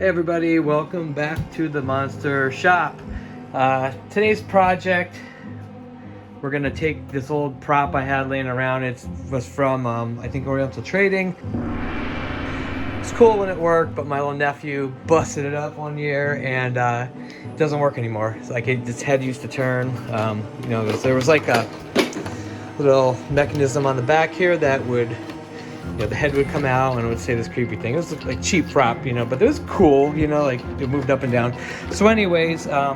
Hey everybody, welcome back to the Monster Shop. Today's project, we're gonna take this old prop I had laying around. It was from, I think, Oriental Trading. It's cool when it worked, but my little nephew busted it up one year and it doesn't work anymore. It's like its head used to turn. There was like a little mechanism on the back here that would, the head would come out and it would say this creepy thing. It was like cheap prop, but it was cool, like it moved up and down. So anyways, I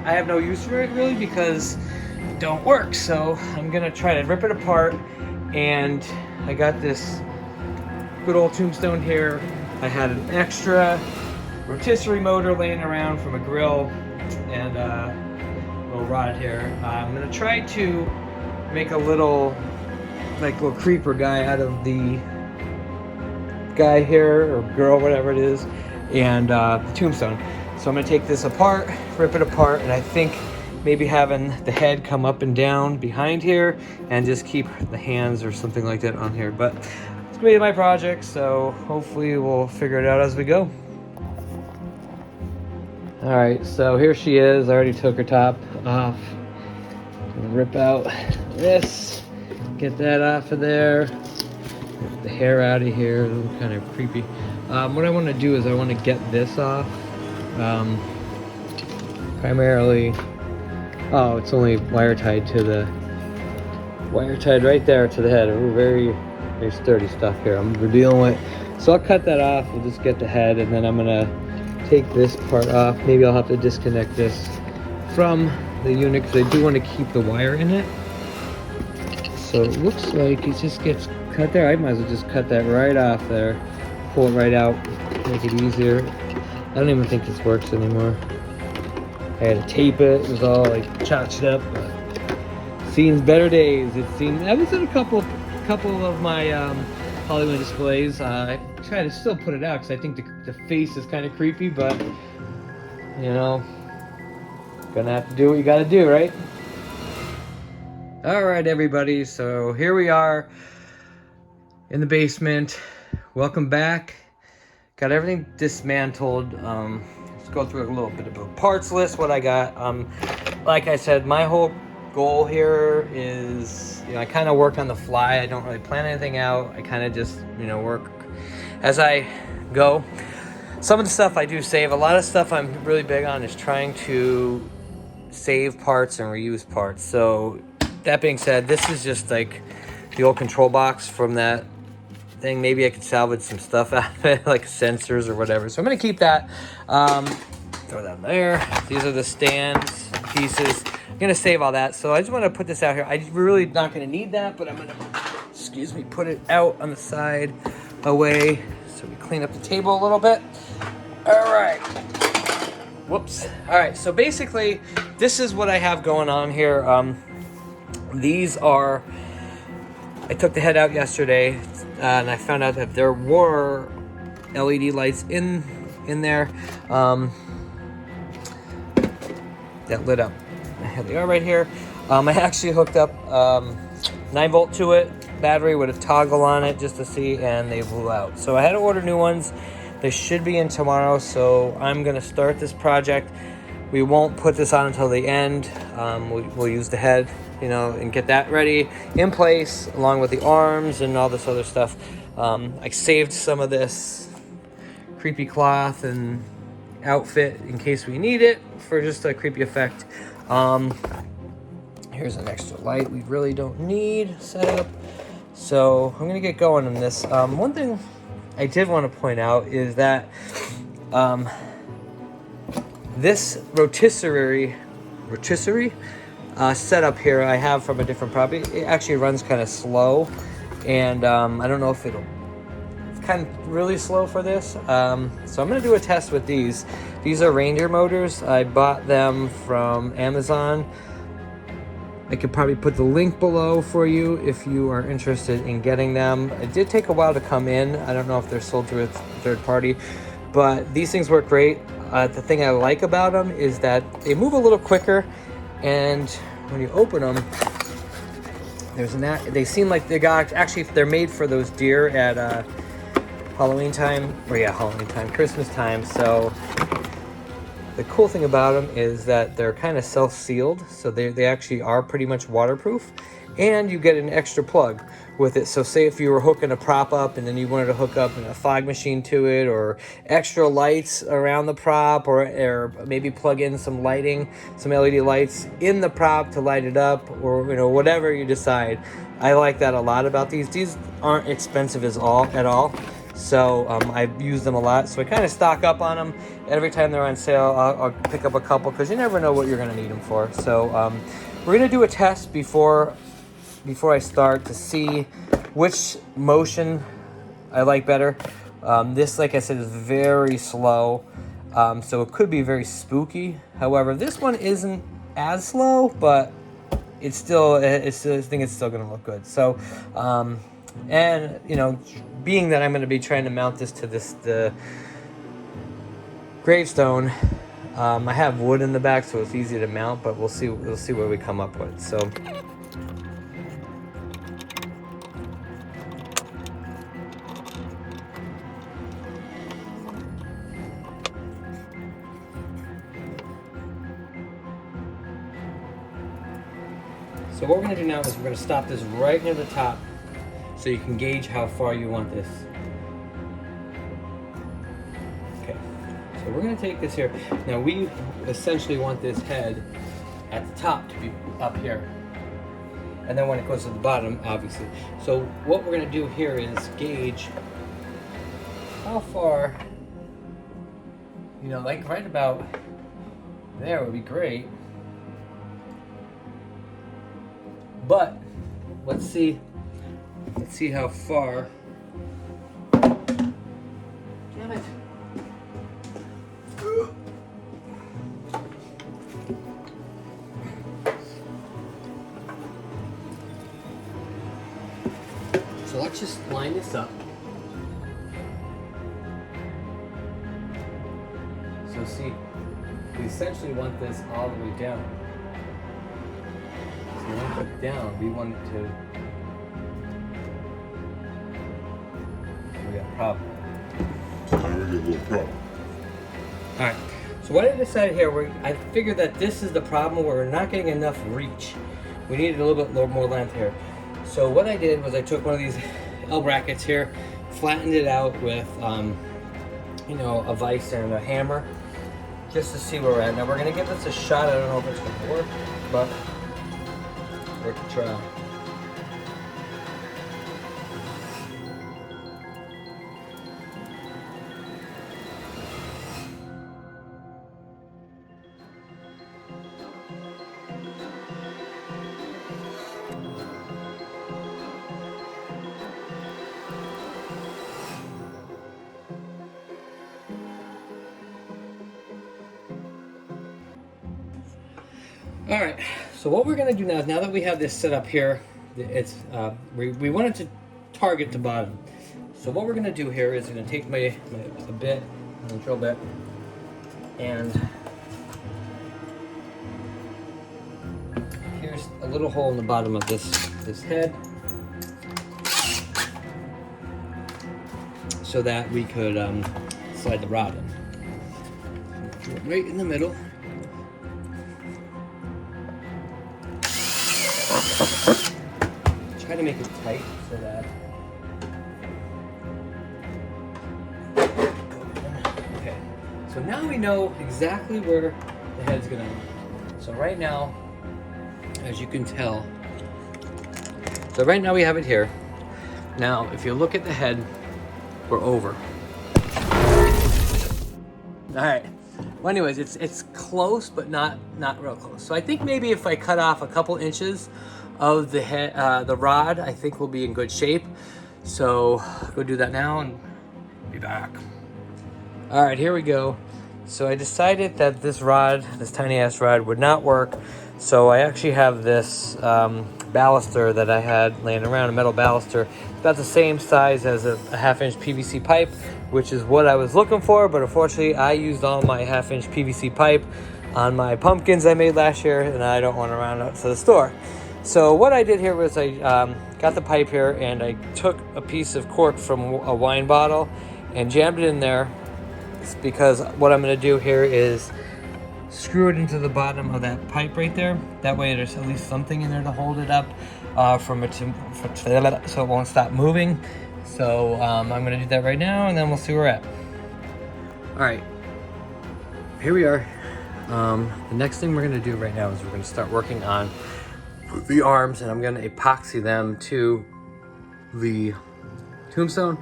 have no use for it really because it don't work. So I'm gonna try to rip it apart, and I got this good old tombstone here. I had an extra rotisserie motor laying around from a grill and a little rod here. I'm gonna try to make a little creeper guy out of the guy here, or girl, whatever it is, and the tombstone. So I'm gonna take this apart, rip it apart, and I think maybe having the head come up and down behind here and just keep the hands or something like that on here. But it's gonna be my project, so hopefully we'll figure it out as we go. All right, so here she is. I already took her top off. I'm gonna rip out this. Get that off of there. Get the hair out of here. It looks kind of creepy. What I want to do is I want to get this off. Primarily, oh, it's only wire tied right there to the head. Very, very sturdy stuff here. We're dealing with. So I'll cut that off. We'll just get the head, and then I'm gonna take this part off. Maybe I'll have to disconnect this from the unit because I do want to keep the wire in it. So it looks like it just gets cut there. I might as well just cut that right off there. Pull it right out, make it easier. I don't even think this works anymore. I had to tape it. It was all like chotched up. But seen better days. I was in a couple of my Hollywood displays. I try to still put it out because I think the face is kind of creepy, but gonna have to do what you gotta do, right? All right, everybody, so here we are in the basement. Welcome back. Got everything dismantled. Let's go through a little bit of a parts list, what I got. Like I said, my whole goal here is, I kind of work on the fly. I don't really plan anything out. I kind of just, work as I go. Some of the stuff I do save. A lot of stuff I'm really big on is trying to save parts and reuse parts. So that being said, this is just like the old control box from that thing. Maybe I could salvage some stuff out of it, like sensors or whatever. So I'm going to keep that. Throw that in there. These are the stands, pieces. I'm going to save all that. So I just want to put this out here. I'm really not going to need that, but I'm going to, put it out on the side away so we clean up the table a little bit. All right. Whoops. All right. So basically, this is what I have going on here. These are, I took the head out yesterday and I found out that there were LED lights in there that lit up. Here they are right here. I actually hooked up 9-volt to it, battery with a toggle on it just to see, and they blew out. So I had to order new ones. They should be in tomorrow, so I'm gonna start this project. We won't put this on until the end. We'll use the head, and get that ready in place along with the arms and all this other stuff. I saved some of this creepy cloth and outfit in case we need it for just a creepy effect. Here's an extra light we really don't need set up. So I'm gonna get going on this. One thing I did want to point out is that this rotisserie setup here I have from a different property. It actually runs kind of slow, and I don't know if it's kind of really slow for this. So I'm gonna do a test with these. These are reindeer motors. I bought them from Amazon. I could probably put the link below for you if you are interested in getting them. It did take a while to come in. I don't know if they're sold through a third party, but these things work great. The thing I like about them is that they move a little quicker, and when you open them, they seem like they're made for those deer at Halloween time, or yeah, Halloween time, Christmas time. So the cool thing about them is that they're kind of self-sealed, so they actually are pretty much waterproof, and you get an extra plug with it. So say if you were hooking a prop up and then you wanted to hook up a fog machine to it, or extra lights around the prop, or maybe plug in some lighting, some LED lights in the prop to light it up, or whatever you decide. I like that a lot about these. These aren't expensive at all. So I've used them a lot. So I kind of stock up on them. Every time they're on sale, I'll pick up a couple, because you never know what you're going to need them for. So we're going to do a test before I start to see which motion I like better. This, like I said, is very slow. So it could be very spooky. However, this one isn't as slow, but I think it's still going to look good. So, and being that I'm going to be trying to mount this to the gravestone, I have wood in the back, so it's easy to mount. But we'll see what we come up with. So what we're going to do now is we're going to stop this right near the top, so you can gauge how far you want this. Okay, so we're going to take this here. Now we essentially want this head at the top to be up here, and then when it goes to the bottom, obviously. So what we're going to do here is gauge how far, like right about there would be great. But let's see how far. Damn it. So let's just line this up. So see, we essentially want this all the way down. So when we put it down, we want it to. We got a problem. I already have a little problem. All right. So what I decided here, I figured that this is the problem where we're not getting enough reach. We needed a little bit more length here. So what I did was I took one of these L brackets here, flattened it out with, a vise and a hammer, just to see where we're at. Now we're gonna give this a shot. I don't know if it's gonna work, but we're gonna try. All right, so what we're gonna do now is, now that we have this set up here, it's we want it to target the bottom. So what we're gonna do here is I'm gonna take a drill bit, and here's a little hole in the bottom of this head, so that we could slide the rod in. Right in the middle. Try to make it tight so that. Okay, so now we know exactly where the head's gonna land. So right now, as you can tell, right now we have it here. Now, if you look at the head, we're over. All right. Well, anyways, it's close, but not real close. So I think maybe if I cut off a couple inches of the head, the rod, I think we'll be in good shape. So go do that now and be back. All right, here we go. So I decided that this tiny ass rod would not work. So I actually have this baluster that I had laying around, a metal baluster. It's about the same size as a 1/2-inch PVC pipe, which is what I was looking for, but unfortunately I used all my 1/2-inch PVC pipe on my pumpkins I made last year, and I don't want to round up to the store. So what I did here was I got the pipe here, and I took a piece of cork from a wine bottle, and jammed it in there. It's because what I'm going to do here is screw it into the bottom of that pipe right there. That way there's at least something in there to hold it up so it won't stop moving. So I'm going to do that right now, and then we'll see where we're at. All right, here we are. The next thing we're going to do right now is we're going to start working on the arms, and I'm going to epoxy them to the tombstone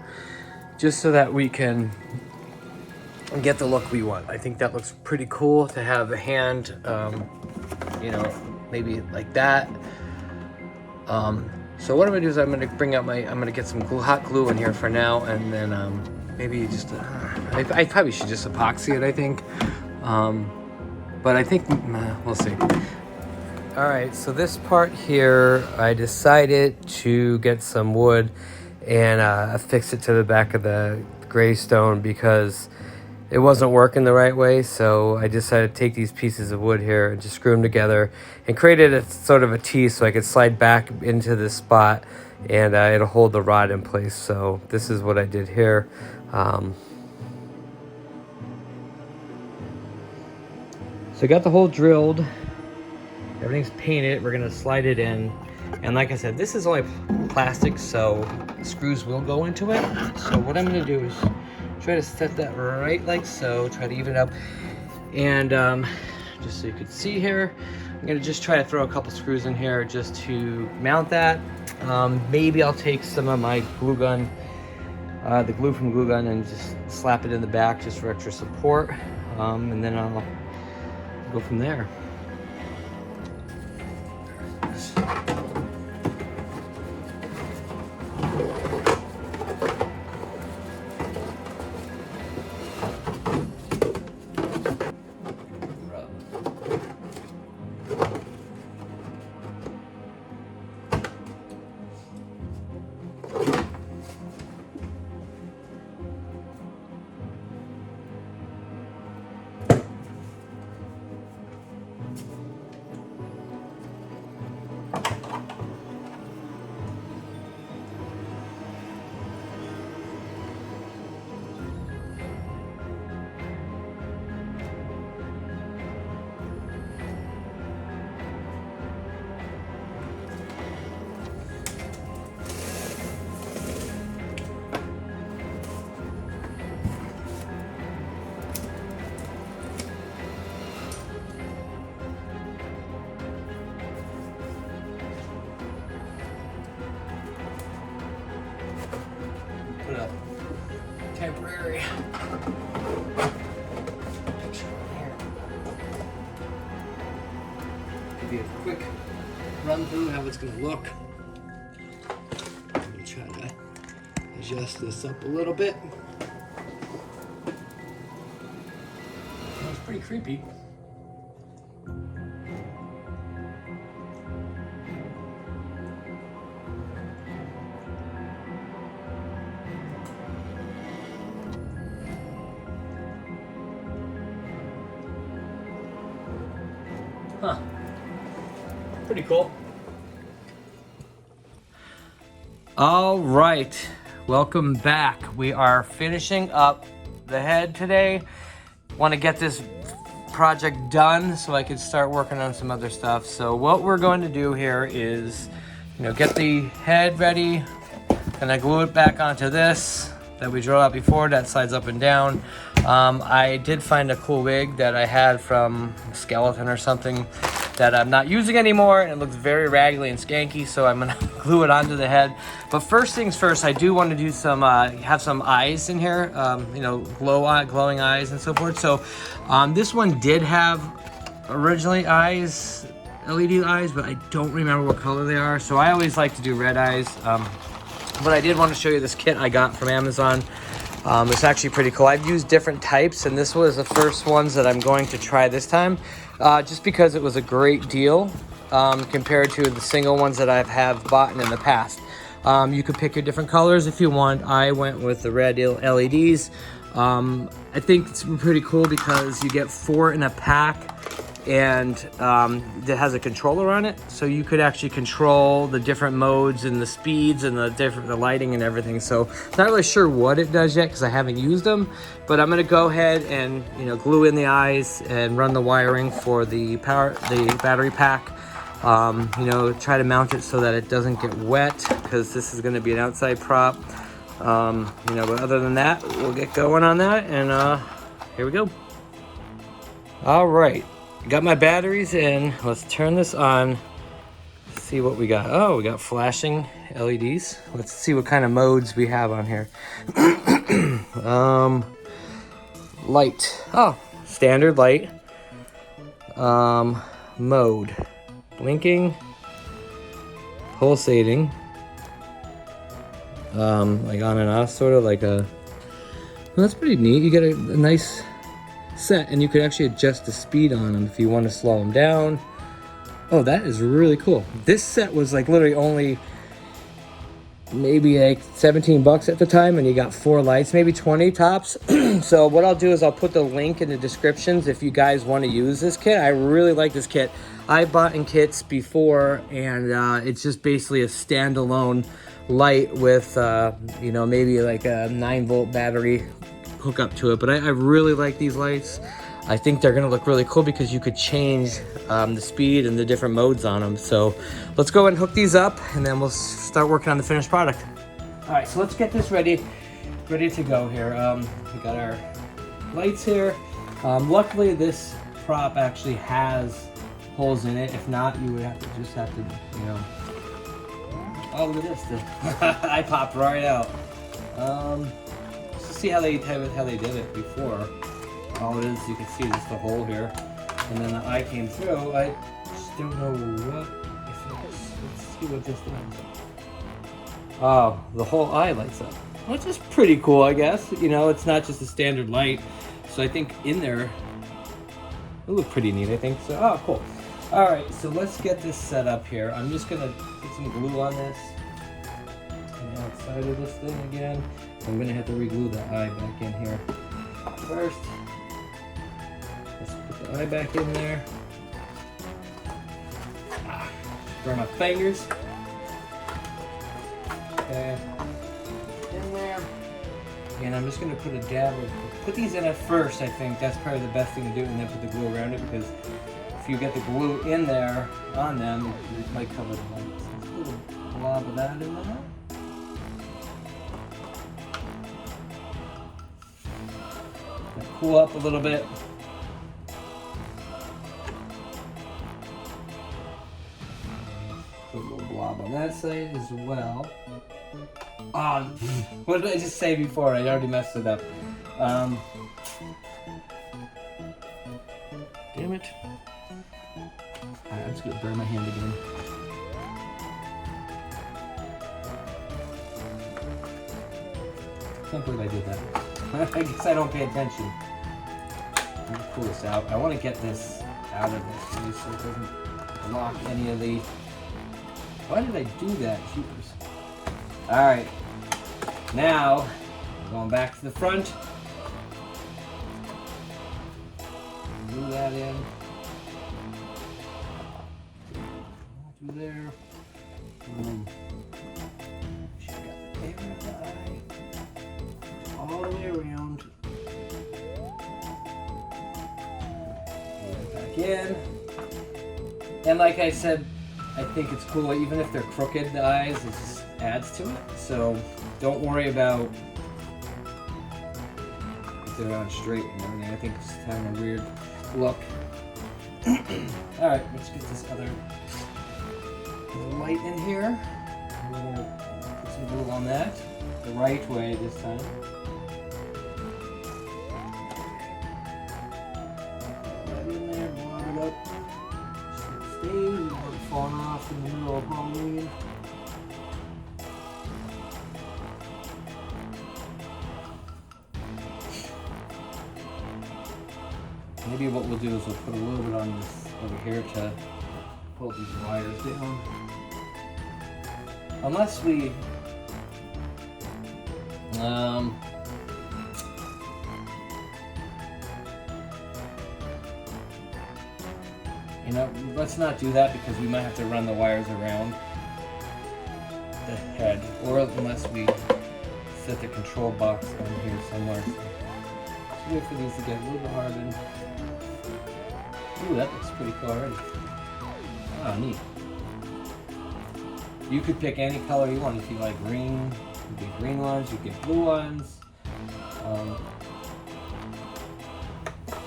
just so that we can get the look we want. I think that looks pretty cool to have a hand, you know, maybe like that. So what I'm gonna do is I'm gonna get some hot glue in here for now, and then maybe just, I probably should just epoxy it, I think. But I think, we'll see. All right, so this part here, I decided to get some wood and affix it to the back of the gray stone because it wasn't working the right way. So I decided to take these pieces of wood here and just screw them together and created a sort of a T so I could slide back into this spot, and it'll hold the rod in place. So this is what I did here. So I got the hole drilled, everything's painted, we're gonna slide it in. And like I said, this is only plastic, so screws will go into it. So what I'm gonna do is try to set that right like so, try to even it up. And just so you can see here, I'm gonna just try to throw a couple screws in here just to mount that. Maybe I'll take some of my glue gun, the glue from glue gun, and just slap it in the back just for extra support. And then I'll go from there. Put a temporary picture on here. Give you a quick run through how it's going to look. I'm going to try to adjust this up a little bit. That was pretty creepy. Huh. Pretty cool. All right, welcome back. We are finishing up the head today. Want to get this project done so I can start working on some other stuff. So what we're going to do here is, get the head ready, and I glue it back onto this that we drilled out before that slides up and down. I did find a cool wig that I had from a skeleton or something that I'm not using anymore, and it looks very raggedy and skanky, so I'm gonna glue it onto the head. But first things first, I do want to do some, have some eyes in here, glowing eyes and so forth. So this one did have originally eyes, LED eyes, but I don't remember what color they are. So I always like to do red eyes. But I did want to show you this kit I got from Amazon. It's actually pretty cool. I've used different types, and this was the first ones that I'm going to try this time, just because it was a great deal compared to the single ones that I have bought in the past. You could pick your different colors if you want. I went with the red LEDs. I think it's pretty cool because you get 4 in a pack, and it has a controller on it, so you could actually control the different modes and the speeds and the lighting and everything. So not really sure what it does yet because I haven't used them, but I'm gonna go ahead and glue in the eyes and run the wiring for the battery pack. Try to mount it so that it doesn't get wet because this is going to be an outside prop. But other than that, we'll get going on that, and here we go. All right, got my batteries in. Let's turn this on. See what we got. Oh, we got flashing LEDs. Let's see what kind of modes we have on here. Light. Oh, standard light. Mode. Blinking. Pulsating. Like on and off, sort of like a... Well, that's pretty neat. You get a nice set, and you could actually adjust the speed on them if you want to slow them down. Oh, that is really cool. This set was like literally only maybe like 17 bucks at the time, and you got 4 lights, maybe 20 tops. So what I'll do is I'll put the link in the descriptions if you guys want to use this kit. I really like this kit. I bought in kits before, and it's just basically a standalone light with maybe like a 9-volt battery hook up to it. But I really like these lights. I think they're gonna look really cool because you could change the speed and the different modes on them. So let's go ahead and hook these up, and then we'll start working on the finished product. All right, so let's get this ready to go here. We got our lights here. Luckily this prop actually has holes in it. If not, you would have to oh, look at this. I popped right out. Let's see how they did it before. All it is, you can see just the hole here, and then the eye came through. I just don't know what it is. Let's see what this does. Oh, the whole eye lights up, which is pretty cool, I guess. It's not just a standard light, so I think in there it looked pretty neat, I think. So, oh, cool. All right, so let's get this set up here. I'm just gonna put some glue on this, on the outside of this thing again. I'm gonna have to re-glue the eye back in here first. Let's put the eye back in there. Burn my fingers. Okay, in there. And I'm just gonna put a dab of, put these in at first, I think. That's probably the best thing to do, and then put the glue around it, because if you get the glue in there on them, it might cover the lights. Let's put a blob of that in there. Cool up a little bit. Put a little blob on that side as well. What did I just say before? I already messed it up. Damn it. Alright, I'm just gonna burn my hand again. Can't believe I did that. I guess I don't pay attention. I'm gonna pull this out. I want to get this out of this so it doesn't block any of the... Why did I do that? Jeepers. Alright. Now, going back to the front. Glue that in. Through there. She got the paper in the eye. All the way around. Back in. And like I said, I think it's cool, even if they're crooked, the eyes, it just adds to it. So don't worry about if they're on straight and everything. I think it's kind of a weird look. Alright, let's get this other light in here. We're going to put some glue on that the right way this time. Right in there, blob it up. Stay, you don't fall off in the middle of Halloween. Maybe what we'll do is we'll put a little bit on this over here to hold these wires down. Unless we You know, let's not do that because we might have to run the wires around the head, or unless we set the control box on here somewhere. So wait for these to get a little bit hardened. Ooh, that looks pretty cool already. Ah, neat. You could pick any color you want. If you like green, you get green ones, you get blue ones.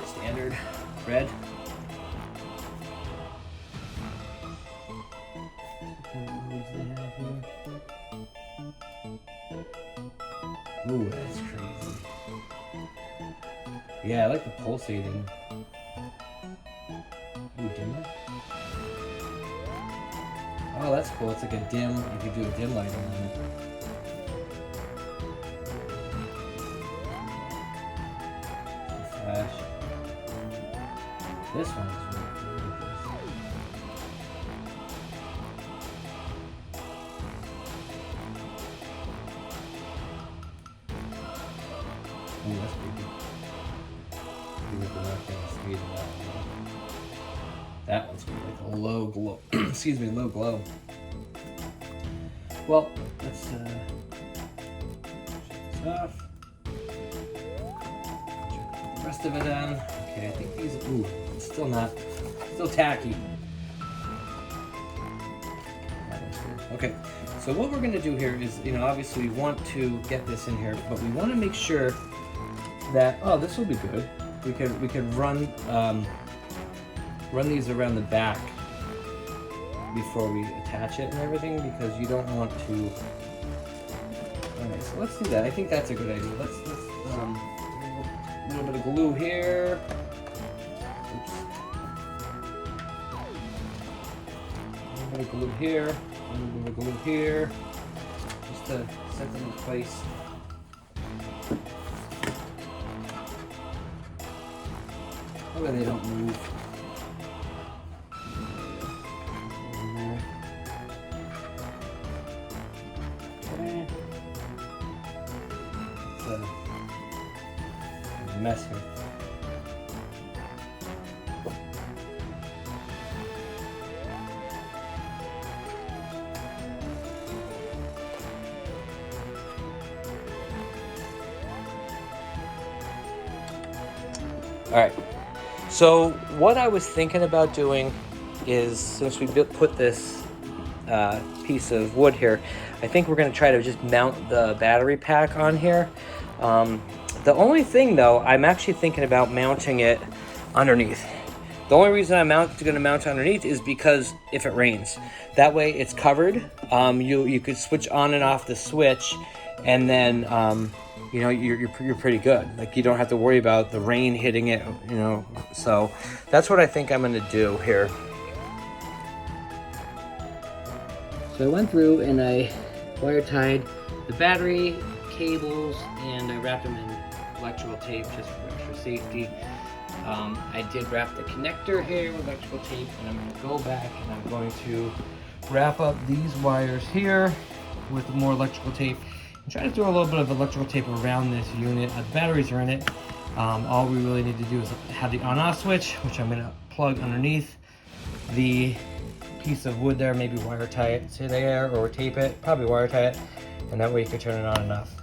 Standard red. Ooh, that's crazy. Yeah, I like the pulsating. Ooh, dimmer. Oh, that's cool. It's like a dim, you could do a dim light on it. Flash. This one's really good. Ooh, that's creepy. That one's gonna be like a low glow. Excuse me, low glow. Well, let's shut this off. Check the rest of it on. Okay, I think these. Ooh, it's still not. Still tacky. Okay, so what we're gonna do here is, you know, obviously we want to get this in here, but we want to make sure that, oh, this will be good. We could run these around the back before we attach it and everything, because you don't want to. Alright, so let's do that. I think that's a good idea. Let's a little bit of glue here. Oops. A little bit of glue here. A little bit of glue here. Just to set them in place. That way they don't move. Okay. It's a mess here. All right. So what I was thinking about doing is, since we put this piece of wood here, I think we're going to try to just mount the battery pack on here. The only thing though, I'm actually thinking about mounting it underneath. The only reason I'm going to mount it underneath is because if it rains, that way it's covered. You could switch on and off the switch, and then you know, you're pretty good. Like, you don't have to worry about the rain hitting it, you know. So that's what I think I'm gonna do here. So I went through and I wire tied the battery cables, and I wrapped them in electrical tape just for extra safety. I did wrap the connector here with electrical tape, and I'm gonna go back and I'm going to wrap up these wires here with more electrical tape. I'm trying to throw a little bit of electrical tape around this unit. The batteries are in it. All we really need to do is have the on-off switch, which I'm going to plug underneath the piece of wood there. Maybe wire tie it to there, or tape it. Probably wire tie it, and that way you can turn it on and off.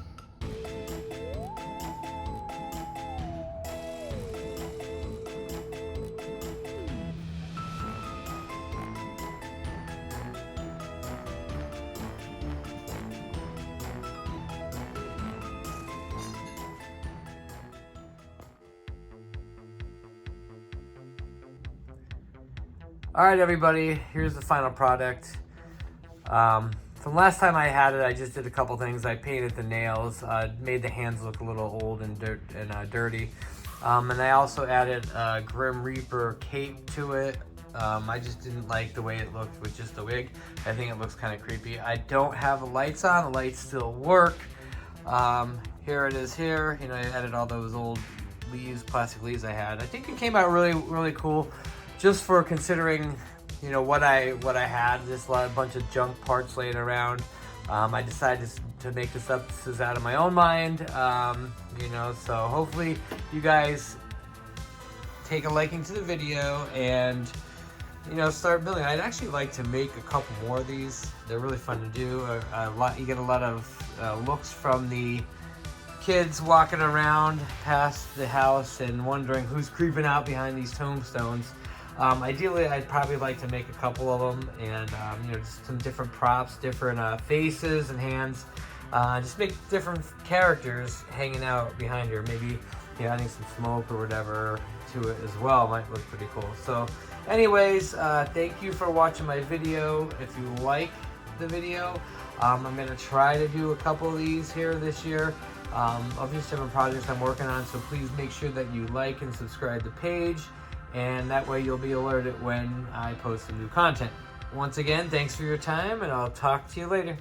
All right, everybody, here's the final product. From last time I had it, I just did a couple things. I painted the nails, made the hands look a little old and dirty. And I also added a Grim Reaper cape to it. I just didn't like the way it looked with just the wig. I think it looks kind of creepy. I don't have the lights on. The lights still work. Here it is here. You know, I added all those old leaves, plastic leaves I had. I think it came out really, really cool. Just for considering, you know, what I had, just a bunch of junk parts laying around. I decided to make this up. This is out of my own mind, you know. So hopefully you guys take a liking to the video and start building. I'd actually like to make a couple more of these. They're really fun to do. You get a lot of looks from the kids walking around past the house and wondering who's creeping out behind these tombstones. Ideally, I'd probably like to make a couple of them, and just some different props, different faces and hands. Just make different characters hanging out behind her. Maybe adding some smoke or whatever to it as well might look pretty cool. So anyways, thank you for watching my video. If you like the video, I'm going to try to do a couple of these here this year of these different projects I'm working on. So please make sure that you like and subscribe to the page, and that way you'll be alerted when I post some new content. Once again, thanks for your time, and I'll talk to you later.